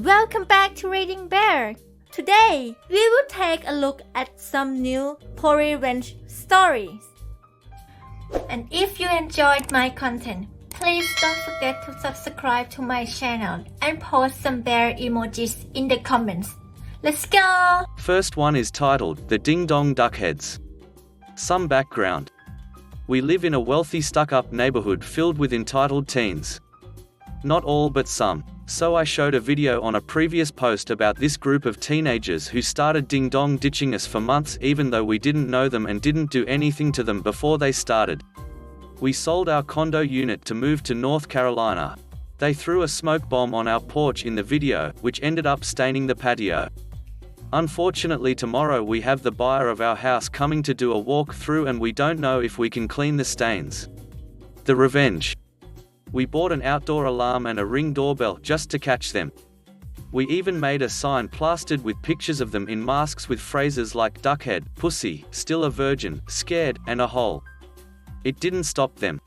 Welcome back to Reading Bear. Today, we will take a look at some new revenge stories. And if you enjoyed my content, please don't forget to subscribe to my channel and post some bear emojis in the comments. Let's go! First one is titled, The Ding Dong Duckheads. Some background. We live in a wealthy stuck-up neighborhood filled with entitled teens. Not all but some. So I showed a video on a previous post about this group of teenagers who started ding-dong ditching us for months even though we didn't know them and didn't do anything to them before they started. We sold our condo unit to move to North Carolina. They threw a smoke bomb on our porch in the video, which ended up staining the patio. Unfortunately, tomorrow we have the buyer of our house coming to do a walk-through and we don't know if we can clean the stains. The revenge. We bought an outdoor alarm and a Ring doorbell just to catch them. We even made a sign plastered with pictures of them in masks with phrases like duckhead, pussy, still a virgin, scared, and a hole. It didn't stop them.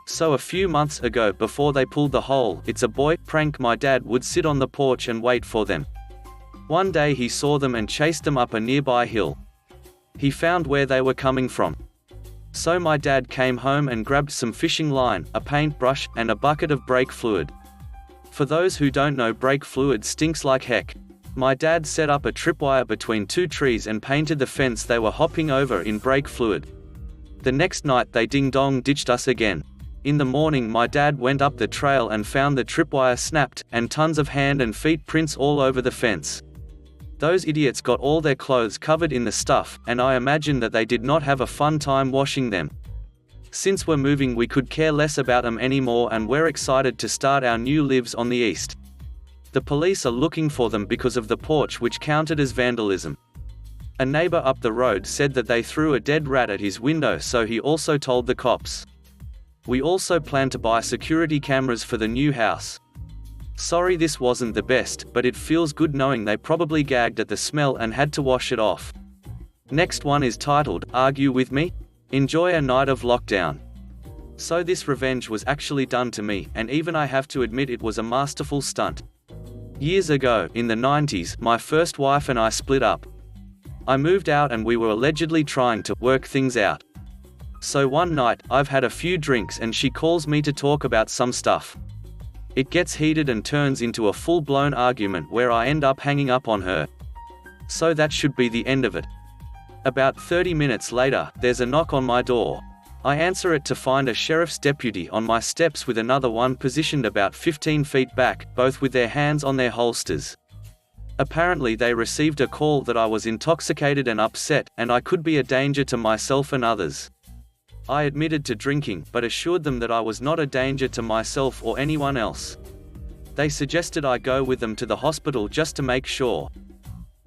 So a few months ago, before they pulled the whole "it's a boy" prank, my dad would sit on the porch and wait for them. One day he saw them and chased them up a nearby hill. He found where they were coming from. So my dad came home and grabbed some fishing line, a paintbrush, and a bucket of brake fluid. For those who don't know, brake fluid stinks like heck. My dad set up a tripwire between two trees and painted the fence they were hopping over in brake fluid. The next night they ding-dong ditched us again. In the morning my dad went up the trail and found the tripwire snapped, and tons of hand and feet prints all over the fence. Those idiots got all their clothes covered in the stuff, and I imagine that they did not have a fun time washing them. Since we're moving, we could care less about them anymore and we're excited to start our new lives on the east. The police are looking for them because of the porch, which counted as vandalism. A neighbor up the road said that they threw a dead rat at his window, so he also told the cops. We also plan to buy security cameras for the new house. Sorry this wasn't the best, but it feels good knowing they probably gagged at the smell and had to wash it off. Next one is titled, Argue With Me? Enjoy a Night of Lockdown. So this revenge was actually done to me, and even I have to admit it was a masterful stunt. Years ago, in the 90s, my first wife and I split up. I moved out and we were allegedly trying to work things out. So one night, I've had a few drinks and she calls me to talk about some stuff. It gets heated and turns into a full-blown argument where I end up hanging up on her. So that should be the end of it. About 30 minutes later, there's a knock on my door. I answer it to find a sheriff's deputy on my steps with another one positioned about 15 feet back, both with their hands on their holsters. Apparently they received a call that I was intoxicated and upset, and I could be a danger to myself and others. I admitted to drinking, but assured them that I was not a danger to myself or anyone else. They suggested I go with them to the hospital just to make sure.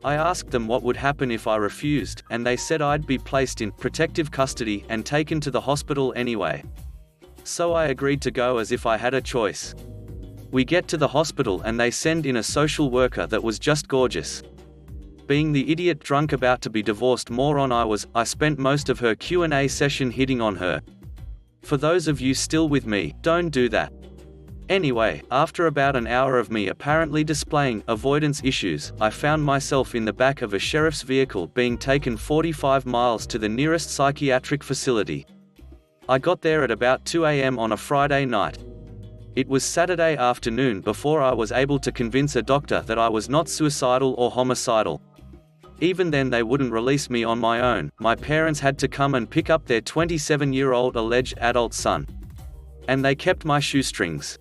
I asked them what would happen if I refused, and they said I'd be placed in protective custody and taken to the hospital anyway. So I agreed to go as if I had a choice. We get to the hospital and they send in a social worker that was just gorgeous. Being the idiot drunk about to be divorced moron I spent most of her Q&A session hitting on her. For those of you still with me, don't do that. Anyway, after about an hour of me apparently displaying avoidance issues, I found myself in the back of a sheriff's vehicle being taken 45 miles to the nearest psychiatric facility. I got there at about 2 a.m. on a Friday night. It was Saturday afternoon before I was able to convince a doctor that I was not suicidal or homicidal. Even then they wouldn't release me on my own. My parents had to come and pick up their 27-year-old alleged adult son. And they kept my shoestrings.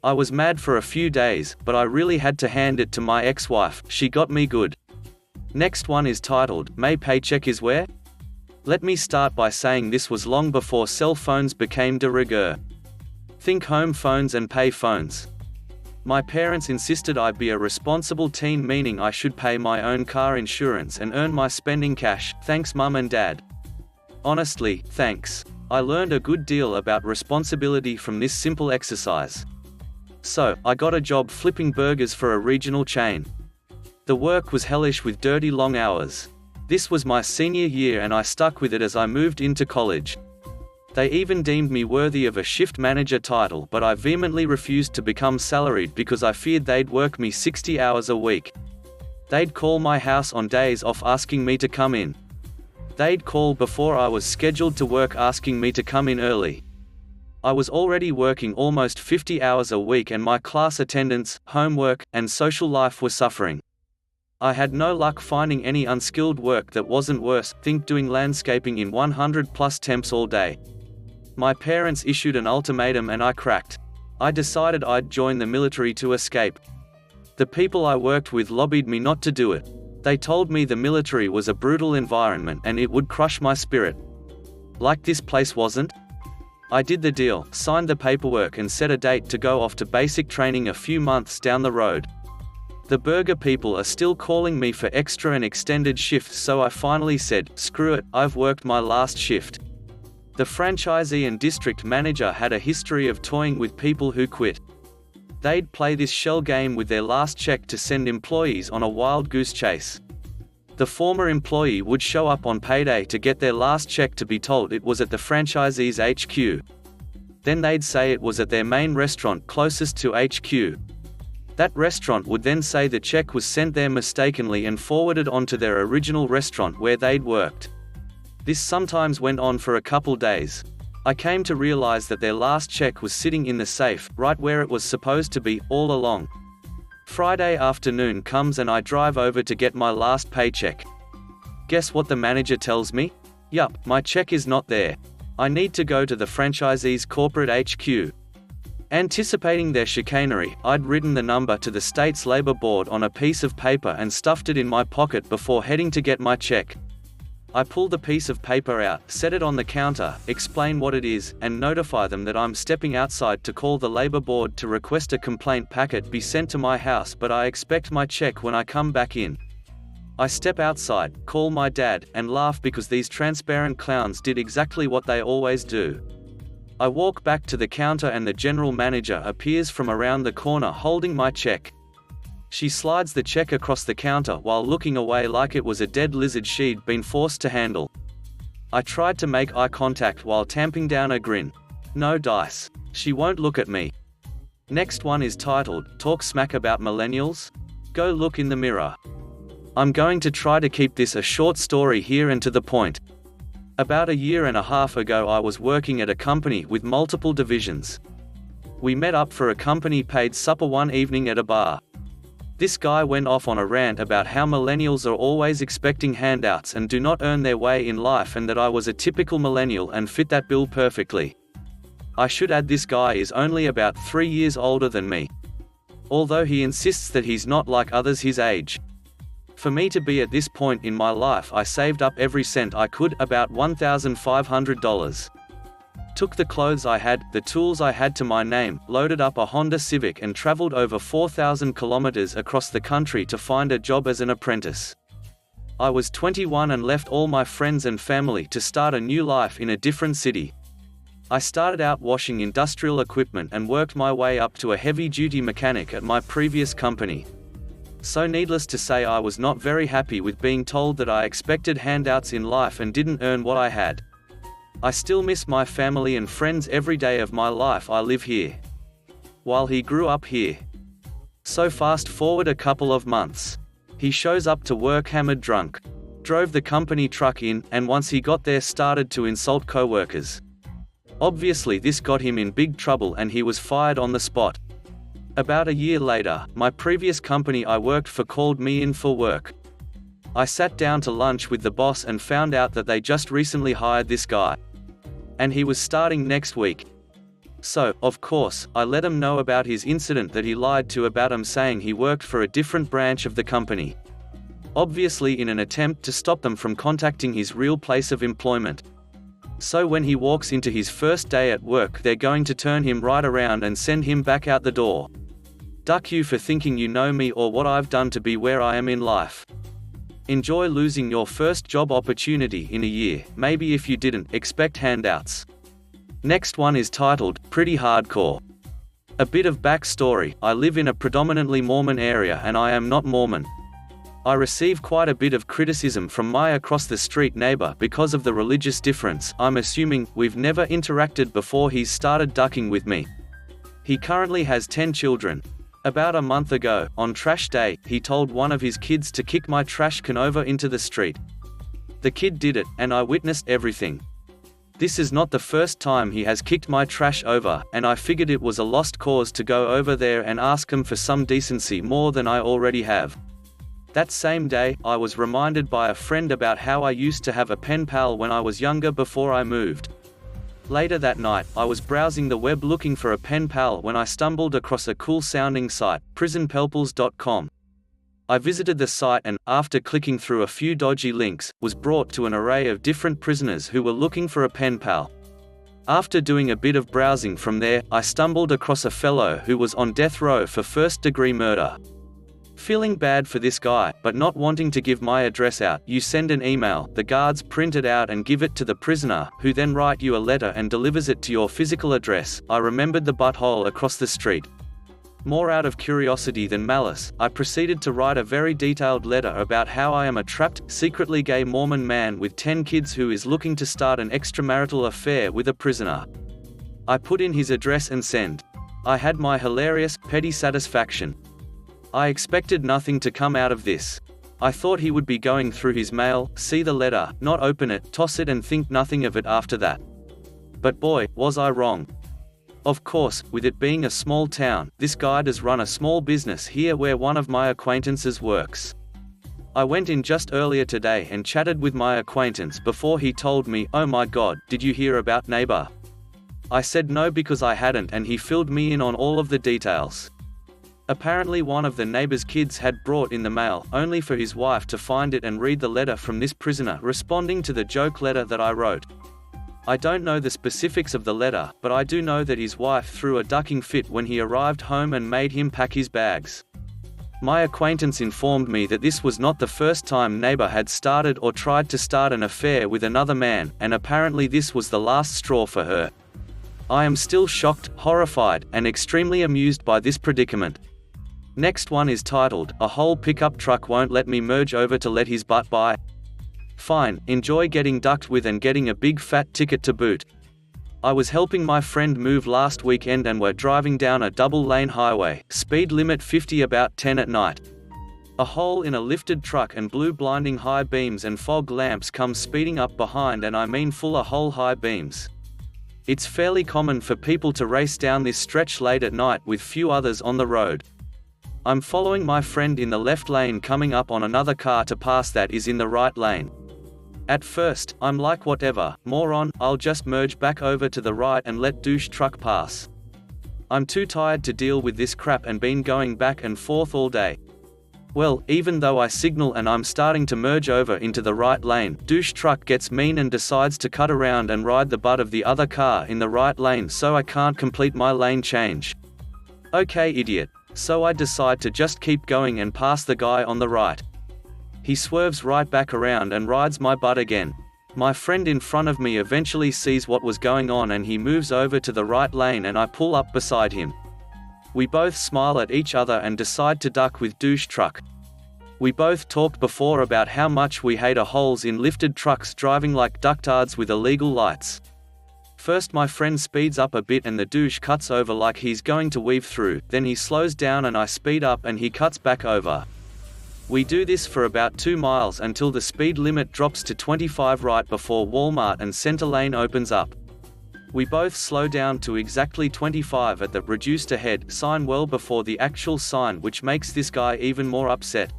I was mad for a few days, but I really had to hand it to my ex-wife. She got me good. Next one is titled, May Paycheck is Where? Let me start by saying this was long before cell phones became de rigueur. Think home phones and pay phones. My parents insisted I be a responsible teen, meaning I should pay my own car insurance and earn my spending cash. Thanks mum and dad. Honestly, thanks. I learned a good deal about responsibility from this simple exercise. So, I got a job flipping burgers for a regional chain. The work was hellish with dirty long hours. This was my senior year and I stuck with it as I moved into college. They even deemed me worthy of a shift manager title, but I vehemently refused to become salaried because I feared they'd work me 60 hours a week. They'd call my house on days off asking me to come in. They'd call before I was scheduled to work asking me to come in early. I was already working almost 50 hours a week and my class attendance, homework, and social life were suffering. I had no luck finding any unskilled work that wasn't worse, think doing landscaping in 100+ temps all day. My parents issued an ultimatum and I cracked. I decided I'd join the military to escape. The people I worked with lobbied me not to do it. They told me the military was a brutal environment and it would crush my spirit. Like this place wasn't? I did the deal, signed the paperwork and set a date to go off to basic training a few months down the road. The burger people are still calling me for extra and extended shifts, so I finally said, screw it, I've worked my last shift. The franchisee and district manager had a history of toying with people who quit. They'd play this shell game with their last check to send employees on a wild goose chase. The former employee would show up on payday to get their last check to be told it was at the franchisee's HQ. Then they'd say it was at their main restaurant closest to HQ. That restaurant would then say the check was sent there mistakenly and forwarded on to their original restaurant where they'd worked. This sometimes went on for a couple days. I came to realize that their last check was sitting in the safe, right where it was supposed to be, all along. Friday afternoon comes and I drive over to get my last paycheck. Guess what the manager tells me? Yup, my check is not there. I need to go to the franchisee's corporate HQ. Anticipating their chicanery, I'd written the number to the state's labor board on a piece of paper and stuffed it in my pocket before heading to get my check. I pull the piece of paper out, set it on the counter, explain what it is, and notify them that I'm stepping outside to call the labor board to request a complaint packet be sent to my house, but I expect my check when I come back in. I step outside, call my dad, and laugh because these transparent clowns did exactly what they always do. I walk back to the counter and the general manager appears from around the corner holding my check. She slides the check across the counter while looking away like it was a dead lizard she'd been forced to handle. I tried to make eye contact while tamping down a grin. No dice. She won't look at me. Next one is titled, Talk Smack About Millennials? Go look in the mirror. I'm going to try to keep this a short story here and to the point. About a year and a half ago I was working at a company with multiple divisions. We met up for a company-paid supper one evening at a bar. This guy went off on a rant about how millennials are always expecting handouts and do not earn their way in life, and that I was a typical millennial and fit that bill perfectly. I should add this guy is only about 3 years older than me. Although he insists that he's not like others his age. For me to be at this point in my life, I saved up every cent I could, about $1,500. Took the clothes I had, the tools I had to my name, loaded up a Honda Civic and traveled over 4,000 kilometers across the country to find a job as an apprentice. I was 21 and left all my friends and family to start a new life in a different city. I started out washing industrial equipment and worked my way up to a heavy-duty mechanic at my previous company. So needless to say, I was not very happy with being told that I expected handouts in life and didn't earn what I had. I still miss my family and friends every day of my life. I live here, while he grew up here. So fast forward a couple of months. He shows up to work hammered drunk. Drove the company truck in, and once he got there started to insult co-workers. Obviously this got him in big trouble and he was fired on the spot. About a year later, my previous company I worked for called me in for work. I sat down to lunch with the boss and found out that they just recently hired this guy. And he was starting next week. So, of course, I let him know about his incident that he lied to about him, saying he worked for a different branch of the company. Obviously in an attempt to stop them from contacting his real place of employment. So when he walks into his first day at work, they're going to turn him right around and send him back out the door. Duck you for thinking you know me or what I've done to be where I am in life. Enjoy losing your first job opportunity in a year. Maybe if you didn't expect handouts. Next one is titled, Pretty Hardcore. A bit of backstory, I live in a predominantly Mormon area and I am not Mormon. I receive quite a bit of criticism from my across the street neighbor because of the religious difference. I'm assuming we've never interacted before he's started ducking with me. He currently has 10 children. About a month ago, on trash day, he told one of his kids to kick my trash can over into the street. The kid did it, and I witnessed everything. This is not the first time he has kicked my trash over, and I figured it was a lost cause to go over there and ask him for some decency more than I already have. That same day, I was reminded by a friend about how I used to have a pen pal when I was younger before I moved. Later that night, I was browsing the web looking for a pen pal when I stumbled across a cool-sounding site, prisonpelpals.com. I visited the site and, after clicking through a few dodgy links, was brought to an array of different prisoners who were looking for a pen pal. After doing a bit of browsing from there, I stumbled across a fellow who was on death row for first-degree murder. Feeling bad for this guy, but not wanting to give my address out, you send an email, the guards print it out and give it to the prisoner, who then write you a letter and delivers it to your physical address. I remembered the butthole across the street. More out of curiosity than malice, I proceeded to write a very detailed letter about how I am a trapped, secretly gay Mormon man with 10 kids who is looking to start an extramarital affair with a prisoner. I put in his address and send. I had my hilarious, petty satisfaction. I expected nothing to come out of this. I thought he would be going through his mail, see the letter, not open it, toss it and think nothing of it after that. But boy, was I wrong. Of course, with it being a small town, this guy does run a small business here where one of my acquaintances works. I went in just earlier today and chatted with my acquaintance before he told me, "Oh my god, did you hear about neighbor?" I said no because I hadn't, and he filled me in on all of the details. Apparently one of the neighbor's kids had brought in the mail, only for his wife to find it and read the letter from this prisoner responding to the joke letter that I wrote. I don't know the specifics of the letter, but I do know that his wife threw a ducking fit when he arrived home and made him pack his bags. My acquaintance informed me that this was not the first time neighbor had started or tried to start an affair with another man, and apparently this was the last straw for her. I am still shocked, horrified, and extremely amused by this predicament. Next one is titled, "A whole pickup truck won't let me merge over to let his butt by." Fine, enjoy getting ducked with and getting a big fat ticket to boot. I was helping my friend move last weekend and were driving down a double-lane highway, speed limit 50 about 10 at night. A hole in a lifted truck and blue blinding high beams and fog lamps come speeding up behind, and I mean full of hole high beams. It's fairly common for people to race down this stretch late at night with few others on the road. I'm following my friend in the left lane coming up on another car to pass that is in the right lane. At first, I'm like whatever, moron, I'll just merge back over to the right and let douche truck pass. I'm too tired to deal with this crap and been going back and forth all day. Well, even though I signal and I'm starting to merge over into the right lane, douche truck gets mean and decides to cut around and ride the butt of the other car in the right lane so I can't complete my lane change. Okay, idiot. So I decide to just keep going and pass the guy on the right. He swerves right back around and rides my butt again. My friend in front of me eventually sees what was going on and he moves over to the right lane and I pull up beside him. We both smile at each other and decide to duck with douche truck. We both talked before about how much we hate holes in lifted trucks driving like ductards with illegal lights. First my friend speeds up a bit and the douche cuts over like he's going to weave through, then he slows down and I speed up and he cuts back over. We do this for about 2 miles until the speed limit drops to 25 right before Walmart and center lane opens up. We both slow down to exactly 25 at the reduced ahead sign well before the actual sign, which makes this guy even more upset.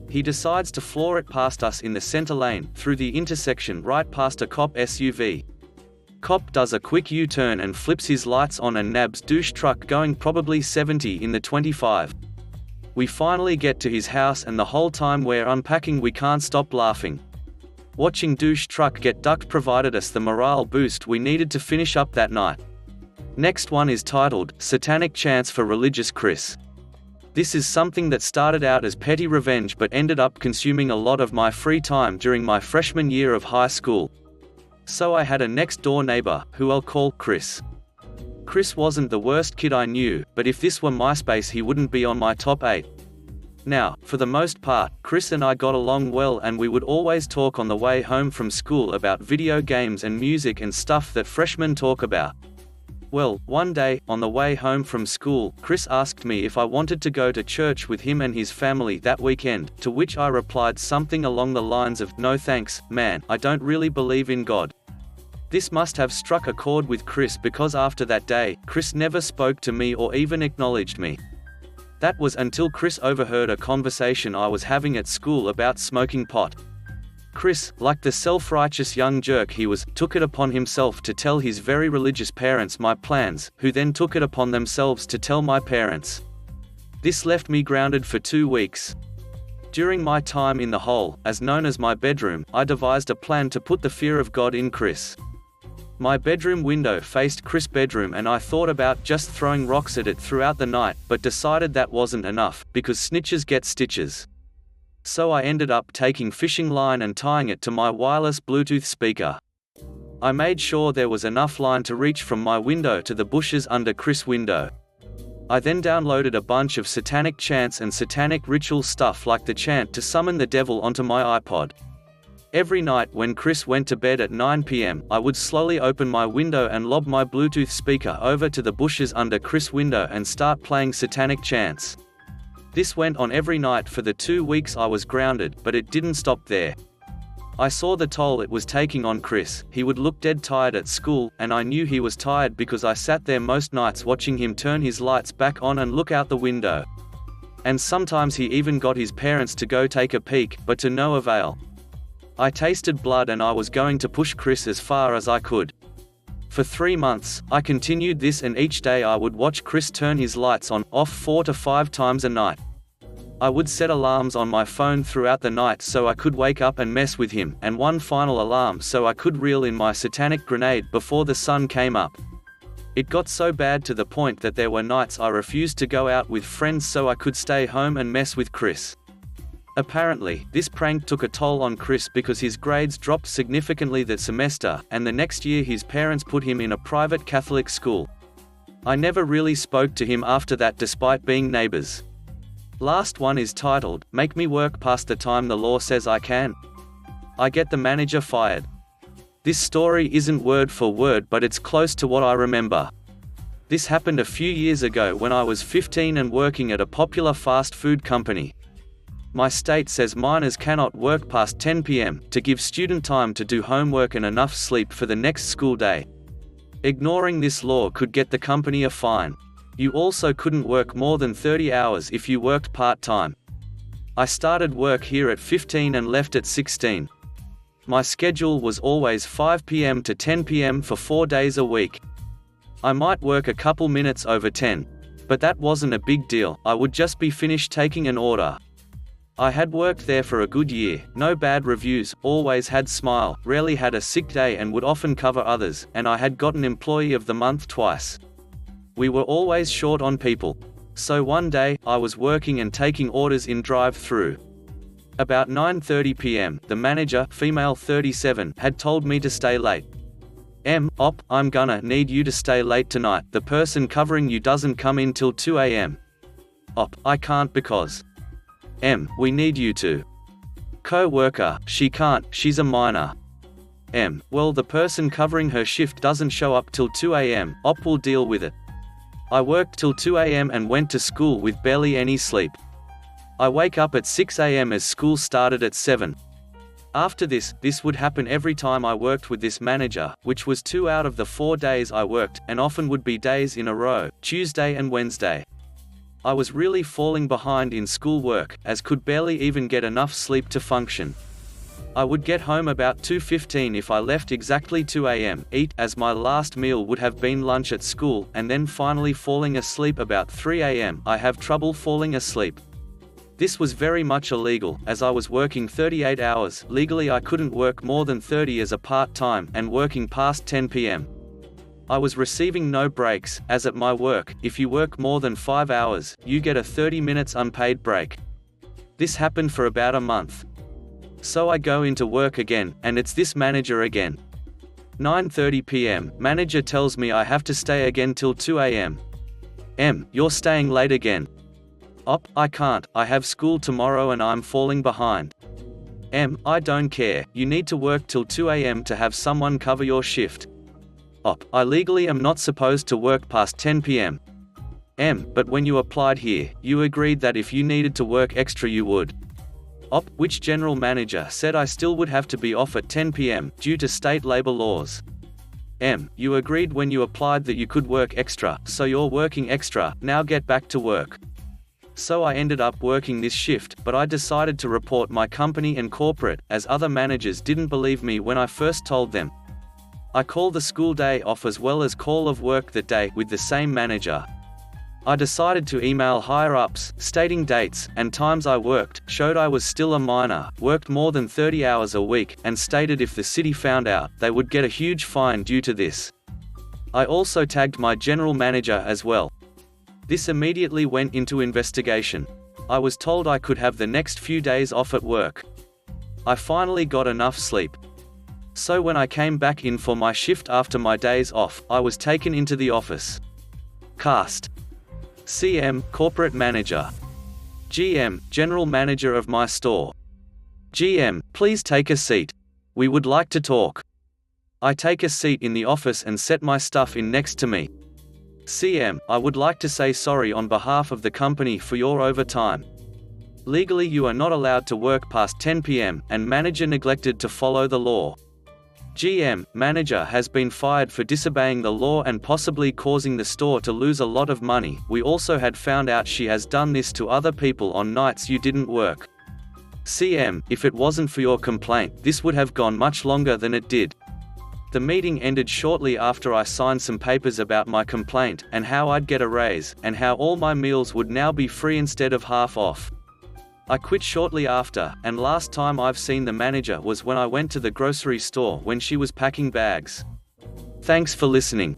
He decides to floor it past us in the center lane, through the intersection right past a cop SUV. Cop does a quick U-turn and flips his lights on and nabs douche truck going probably 70 in the 25. We finally get to his house and the whole time we're unpacking we can't stop laughing. Watching douche truck get ducked provided us the morale boost we needed to finish up that night. Next one is titled, Satanic Chance for Religious Chris. This is something that started out as petty revenge but ended up consuming a lot of my free time during my freshman year of high school. So I had a next-door neighbor, who I'll call Chris. Chris wasn't the worst kid I knew, but if this were MySpace he wouldn't be on my top 8. Now, for the most part, Chris and I got along well, and we would always talk on the way home from school about video games and music and stuff that freshmen talk about. Well, one day, on the way home from school, Chris asked me if I wanted to go to church with him and his family that weekend, to which I replied something along the lines of, "No thanks, man, I don't really believe in God." This must have struck a chord with Chris, because after that day, Chris never spoke to me or even acknowledged me. That was until Chris overheard a conversation I was having at school about smoking pot. Chris, like the self-righteous young jerk he was, took it upon himself to tell his very religious parents my plans, who then took it upon themselves to tell my parents. This left me grounded for 2 weeks. During my time in the hole, as known as my bedroom, I devised a plan to put the fear of God in Chris. My bedroom window faced Chris' bedroom, and I thought about just throwing rocks at it throughout the night, but decided that wasn't enough, because snitches get stitches. So I ended up taking fishing line and tying it to my wireless Bluetooth speaker. I made sure there was enough line to reach from my window to the bushes under Chris' window. I then downloaded a bunch of Satanic Chance and satanic ritual stuff like the chant to summon the devil onto my iPod. Every night when Chris went to bed at 9 p.m, I would slowly open my window and lob my Bluetooth speaker over to the bushes under Chris' window and start playing Satanic Chance. This went on every night for the 2 weeks I was grounded, but it didn't stop there. I saw the toll it was taking on Chris. He would look dead tired at school, and I knew he was tired because I sat there most nights watching him turn his lights back on and look out the window. And sometimes he even got his parents to go take a peek, but to no avail. I tasted blood, and I was going to push Chris as far as I could. For 3 months, I continued this, and each day I would watch Chris turn his lights on, off 4 to 5 times a night. I would set alarms on my phone throughout the night so I could wake up and mess with him, and one final alarm so I could reel in my satanic grenade before the sun came up. It got so bad to the point that there were nights I refused to go out with friends so I could stay home and mess with Chris. Apparently, this prank took a toll on Chris because his grades dropped significantly that semester, and the next year his parents put him in a private Catholic school. I never really spoke to him after that despite being neighbors. Last one is titled, "Make Me Work Past the Time the Law Says I Can. I Get the Manager Fired." This story isn't word for word, but it's close to what I remember. This happened a few years ago when I was 15 and working at a popular fast food company. My state says minors cannot work past 10 p.m. to give student time to do homework and enough sleep for the next school day. Ignoring this law could get the company a fine. You also couldn't work more than 30 hours if you worked part-time. I started work here at 15 and left at 16. My schedule was always 5 p.m. to 10 p.m. for 4 days a week. I might work a couple minutes over 10. But that wasn't a big deal, I would just be finished taking an order. I had worked there for a good year, no bad reviews, always had smile, rarely had a sick day and would often cover others, and I had gotten Employee of the Month twice. We were always short on people. So one day, I was working and taking orders in drive-through. About 9:30 p.m, the manager, female 37, had told me to stay late. "Op, I'm gonna need you to stay late tonight, the person covering you doesn't come in till 2 a.m. "Op, I can't because." "We need you to." "Co-worker, she can't, she's a minor." "Well, the person covering her shift doesn't show up till 2 a.m, Op will deal with it." I worked till 2 a.m. and went to school with barely any sleep. I wake up at 6 a.m. as school started at 7. After this would happen every time I worked with this manager, which was 2 out of the 4 days I worked, and often would be days in a row, Tuesday and Wednesday. I was really falling behind in school work, as could barely even get enough sleep to function. I would get home about 2:15 if I left exactly 2 a.m, eat, as my last meal would have been lunch at school, and then finally falling asleep about 3 a.m. I have trouble falling asleep. This was very much illegal, as I was working 38 hours, legally I couldn't work more than 30 as a part-time, and working past 10 p.m. I was receiving no breaks, as at my work, if you work more than 5 hours, you get a 30 minutes unpaid break. This happened for about a month. So I go into work again, and it's this manager again. 9:30 p.m, manager tells me I have to stay again till 2 a.m. You're staying late again. Op, I can't, I have school tomorrow and I'm falling behind. M, I don't care, you need to work till 2 a.m. to have someone cover your shift. Op, I legally am not supposed to work past 10 p.m. M, but when you applied here, you agreed that if you needed to work extra you would. Op, which general manager said I still would have to be off at 10 p.m. due to state labor laws? M, you agreed when you applied that you could work extra, so you're working extra, now get back to work. So I ended up working this shift, but I decided to report my company and corporate, as other managers didn't believe me when I first told them. I called the school day off as well as call of work that day with the same manager. I decided to email higher-ups, stating dates and times I worked, showed I was still a minor, worked more than 30 hours a week, and stated if the city found out, they would get a huge fine due to this. I also tagged my general manager as well. This immediately went into investigation. I was told I could have the next few days off at work. I finally got enough sleep. So when I came back in for my shift after my days off, I was taken into the office. Cast. CM, Corporate Manager. GM, General Manager of my store. GM, please take a seat. We would like to talk. I take a seat in the office and set my stuff in next to me. CM, I would like to say sorry on behalf of the company for your overtime. Legally you are not allowed to work past 10 p.m. and manager neglected to follow the law. GM, manager has been fired for disobeying the law and possibly causing the store to lose a lot of money. We also had found out she has done this to other people on nights you didn't work. CM, if it wasn't for your complaint, this would have gone much longer than it did. The meeting ended shortly after I signed some papers about my complaint, and how I'd get a raise, and how all my meals would now be free instead of half off. I quit shortly after, and last time I've seen the manager was when I went to the grocery store when she was packing bags. Thanks for listening.